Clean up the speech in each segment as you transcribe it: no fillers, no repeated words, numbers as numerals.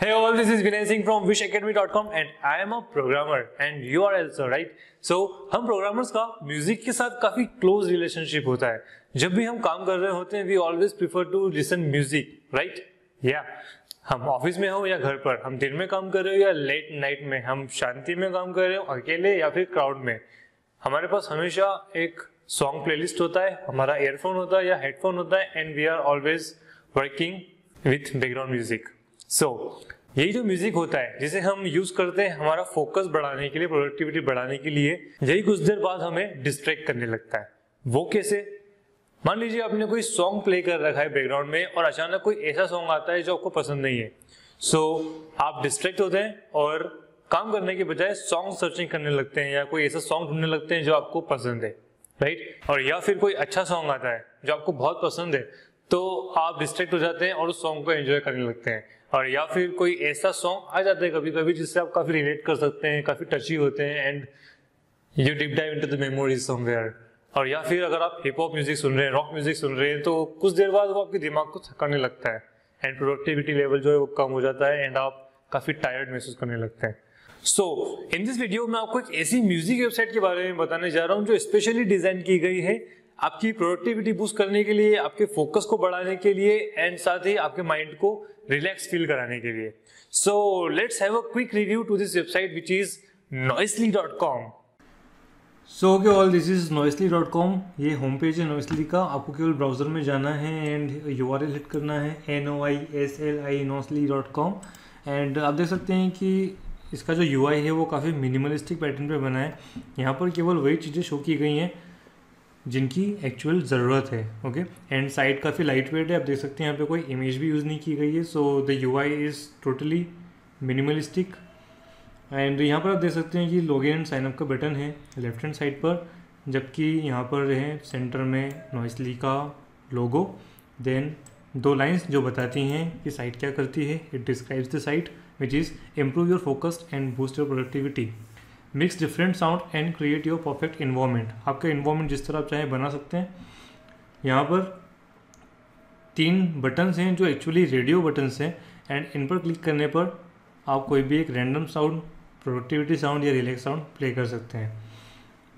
Hey all, this is Vinay Singh from wishacademy.com and I am a programmer and you are also, right? So हम programmers का music के साथ काफी close relationship होता है। जब भी हम काम कर रहे होते हैं we always prefer to listen music, right? या हम ऑफिस में हो या घर पर, हम दिन में काम कर रहे हो या लेट नाइट में, हम शांति में काम कर रहे हो, अकेले या फिर क्राउड में, हमारे पास हमेशा एक सॉन्ग प्लेलिस्ट होता है, हमारा ईयरफोन होता है या हेडफोन होता है and we are always working with background music. So यही जो म्यूजिक होता है जिसे हम यूज करते हैं हमारा फोकस बढ़ाने के लिए, प्रोडक्टिविटी बढ़ाने के लिए, यही कुछ देर बाद हमें डिस्ट्रैक्ट करने लगता है। वो कैसे? मान लीजिए आपने कोई सॉन्ग प्ले कर रखा है बैकग्राउंड में और अचानक कोई ऐसा सॉन्ग आता है जो आपको पसंद नहीं है। सो आप डिस्ट्रैक्ट होते हैं और काम करने के बजाय सॉन्ग सर्चिंग करने लगते हैं या कोई ऐसा सॉन्ग ढूंढने लगते हैं जो आपको पसंद है, राइट? और या फिर कोई अच्छा सॉन्ग आता है जो आपको बहुत पसंद है तो आप डिस्ट्रैक्ट हो जाते हैं और उस सॉन्ग को एंजॉय करने लगते हैं। और या फिर कोई ऐसा सॉन्ग आ जाता है कभी कभी जिससे आप काफी रिलेट कर सकते हैं, काफी टची होते हैं and you deep dive into the memories somewhere. और या फिर अगर आप हिप हॉप म्यूजिक सुन रहे हैं, रॉक म्यूजिक सुन रहे हैं तो कुछ देर बाद वो आपके दिमाग को थकाने लगता है एंड प्रोडक्टिविटी लेवल जो है वो कम हो जाता है एंड आप काफी टायर्ड महसूस करने लगते हैं। सो इन दिस वीडियो में आपको एक ऐसी म्यूजिक वेबसाइट के बारे में बताने जा रहा हूँ जो स्पेशली डिजाइन की गई है आपकी प्रोडक्टिविटी बूस्ट करने के लिए, आपके फोकस को बढ़ाने के लिए एंड साथ ही आपके माइंड को रिलैक्स फील कराने के लिए। So let's have a quick review to this website which is noisely.com। So okay all, this is noisely.com। ये होम पेज है noisely का। आपको केवल ब्राउजर में जाना है एंड URL हिट करना है noisly.com एंड आप देख सकते हैं कि इसका जो UI है वो काफ़ी मिनिमलिस्टिक पैटर्न पे बना है। यहाँ पर केवल वही चीज़ें शो की गई हैं जिनकी एक्चुअल ज़रूरत है। ओके, एंड साइट काफ़ी लाइट वेट है। आप देख सकते हैं यहाँ पे कोई इमेज भी यूज़ नहीं की गई है। So the UI is totally minimalistic and यहाँ पर आप देख सकते हैं कि लॉगिन एंड साइनअप का बटन है लेफ्ट हैंड साइड पर, जबकि यहाँ पर है सेंटर में नॉइसली का लोगो। देन दो लाइंस जो बताती हैं कि साइट क्या करती है। It describes the site which is improve your focus and boost your productivity, mix different sound and create your perfect environment. आपका इन्वायरमेंट जिस तरह आप चाहें बना सकते हैं। यहाँ पर 3 बटन्स हैं जो एक्चुअली रेडियो बटन्स हैं एंड इन पर क्लिक करने पर आप कोई भी एक रैंडम साउंड, प्रोडक्टिविटी साउंड या रिलैक्स साउंड प्ले कर सकते हैं।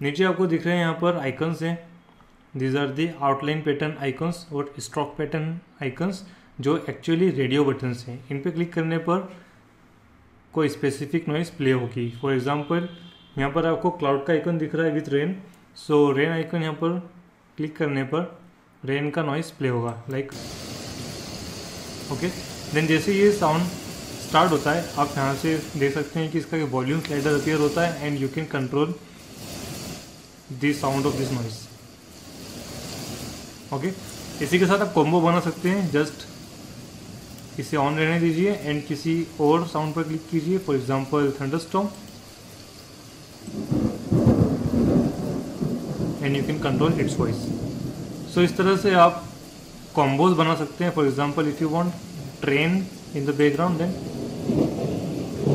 नीचे आपको दिख रहे हैं यहाँ पर आइकन्स हैं। These are the outline pattern icons और स्ट्रोक पैटर्न आइकन्स जो एक्चुअली रेडियो बटन्स हैं। इन पर क्लिक करने पर कोई स्पेसिफिक नॉइस प्ले होगी। फॉर एग्जांपल यहाँ पर आपको क्लाउड का आइकन दिख रहा है with rain. So rain icon यहाँ पर क्लिक करने पर रेन का नॉइस प्ले होगा लाइक। ओके, देन जैसे ये साउंड स्टार्ट होता है आप यहाँ से देख सकते हैं कि इसका वॉल्यूम स्लाइडर अपीयर होता है and you can control the sound of this noise. Okay, इसी के साथ आप कॉम्बो बना सकते हैं। जस्ट इसे ऑन रहने दीजिए एंड किसी और साउंड पर क्लिक कीजिए, for example thunderstorm, and you can control its voice. So इस तरह से आप कॉम्बोज बना सकते हैं। For example if you want train in the background then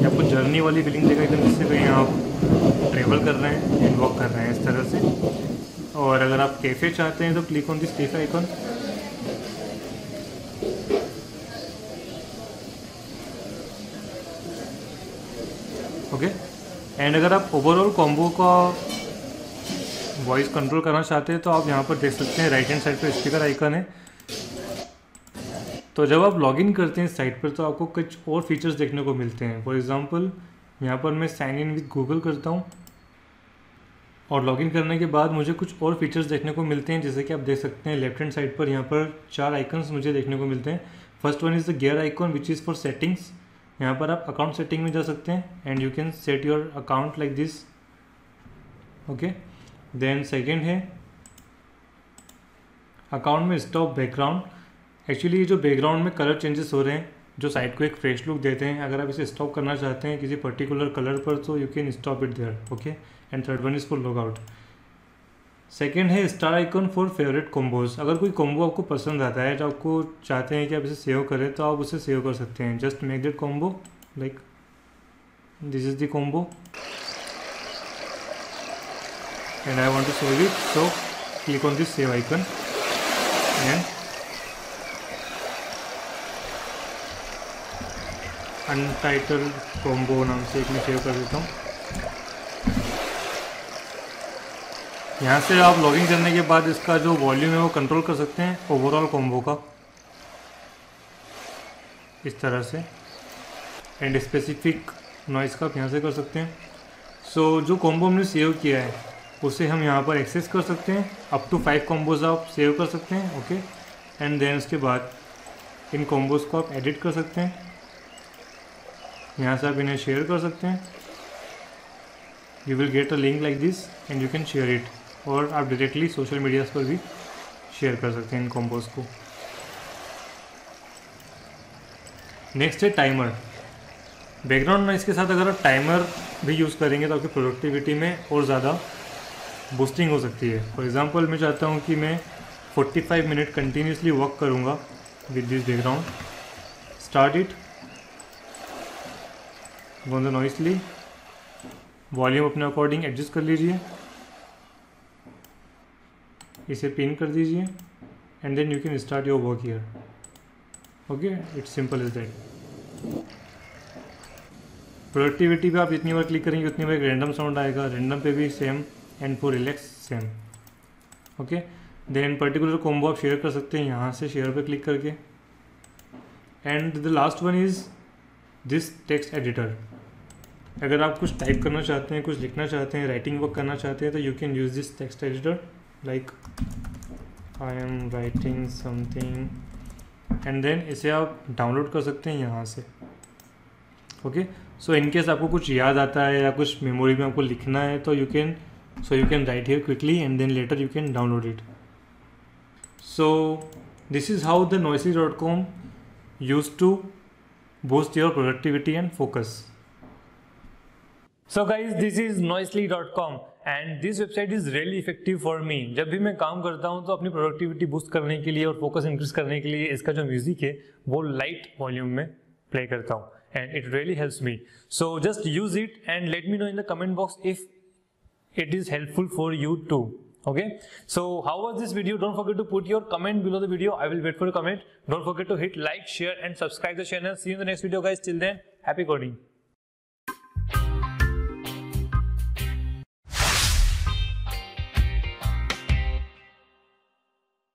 आपको जर्नी वाली फीलिंग देगा एकदम, जिससे कहीं आप ट्रेवल कर रहे हैं एंड वॉक कर रहे हैं इस तरह से। और अगर आप कैफ़े चाहते हैं तो click on this cafe icon. Okay, and अगर आप ओवरऑल कॉम्बो का वॉइस कंट्रोल करना चाहते हैं तो आप यहाँ पर देख सकते हैं राइट हैंड साइड पर स्पीकर आइकन है। तो जब आप लॉगिन करते हैं साइट पर तो आपको कुछ और फीचर्स देखने को मिलते हैं। फॉर एग्जांपल यहाँ पर मैं साइन इन विद गूगल करता हूँ और लॉगिन करने के बाद मुझे कुछ और फीचर्स देखने को मिलते हैं, जैसे कि आप देख सकते हैं लेफ्ट हैंड साइड पर यहाँ पर 4 आइकन्स मुझे देखने को मिलते हैं। First one is the gear icon which is for settings. यहाँ पर आप अकाउंट सेटिंग में जा सकते हैं and you can set your account like this. Okay, then second है अकाउंट में स्टॉप बैकग्राउंड। एक्चुअली ये जो बैकग्राउंड में कलर चेंजेस हो रहे हैं जो साइट को एक फ्रेश लुक देते हैं, अगर आप इसे स्टॉप करना चाहते हैं किसी पर्टिकुलर कलर पर तो you can stop it there. Okay, and third one is for log out. Second है star icon for favourite combos. अगर कोई कॉम्बो आपको पसंद आता है जो आपको चाहते हैं कि आप इसे सेव करें तो आप उसे सेव कर सकते हैं। Just make that combo like this is the combo and I want to save it, so click on this save icon and untitled combo नाम से एक मैं सेव कर देता हूँ। यहाँ से आप लॉगिन करने के बाद इसका जो वॉल्यूम है वो कंट्रोल कर सकते हैं ओवरऑल कॉम्बो का, इस तरह से। एंड स्पेसिफिक नॉइज़ का आप यहाँ से कर सकते हैं। सो जो कॉम्बो हमने सेव किया है उसे हम यहाँ पर एक्सेस कर सकते हैं। अप टू 5 कॉम्बोज आप सेव कर सकते हैं, ओके। एंड देन उसके बाद इन कॉम्बोज को आप एडिट कर सकते हैं। यहाँ से आप इन्हें शेयर कर सकते हैं। You will get a link like this and you can share it, और आप डायरेक्टली सोशल मीडियाज़ पर भी शेयर कर सकते हैं इन कॉम्बोज को। नेक्स्ट है टाइमर। बैकग्राउंड नॉइज़ के साथ अगर आप टाइमर भी यूज़ करेंगे तो आपकी प्रोडक्टिविटी में और ज़्यादा बूस्टिंग हो सकती है। फॉर एग्जांपल मैं चाहता हूँ कि मैं 45 मिनट कंटिन्यूसली वर्क करूँगा with this background. Start it, go the Noisli, volume अपने अकॉर्डिंग एडजस्ट कर लीजिए, इसे पिन कर दीजिए and then you can start your work here, okay. It's simple is that. Productivity पे आप जितनी बार क्लिक करेंगे उतनी बार एक रैंडम साउंड आएगा, रैंडम पे भी same, and for relax same, okay. Then particular combo आप शेयर कर सकते हैं यहाँ से शेयर पे क्लिक करके। And the last one is this text editor. अगर आप कुछ टाइप करना चाहते हैं, कुछ लिखना चाहते हैं, राइटिंग वर्क करना चाहते हैं तो you can use this text editor, like I am writing something, and then इसे आप डाउनलोड कर सकते हैं यहाँ से, ओके। सो इनकेस आपको कुछ याद आता है या कुछ मेमोरी में आपको लिखना है तो you can write here quickly and then later you can download it. So this is how the noisely.com used to boost your productivity and focus. So guys, this is noisely.com and this website is really effective for me. जब भी मैं काम करता हूँ तो अपनी productivity boost करने के लिए और फोकस इंक्रीज करने के लिए इसका जो म्यूजिक है वो लाइट वॉल्यूम में प्ले करता हूँ and it really helps me. So just use it and let me know in the comment box if it is helpful for you too. Okay, so how was this video? Don't forget to put your comment below the video. I will wait for a comment. Don't forget to hit like, share and subscribe the channel. See you in the next video guys. Till then, happy coding.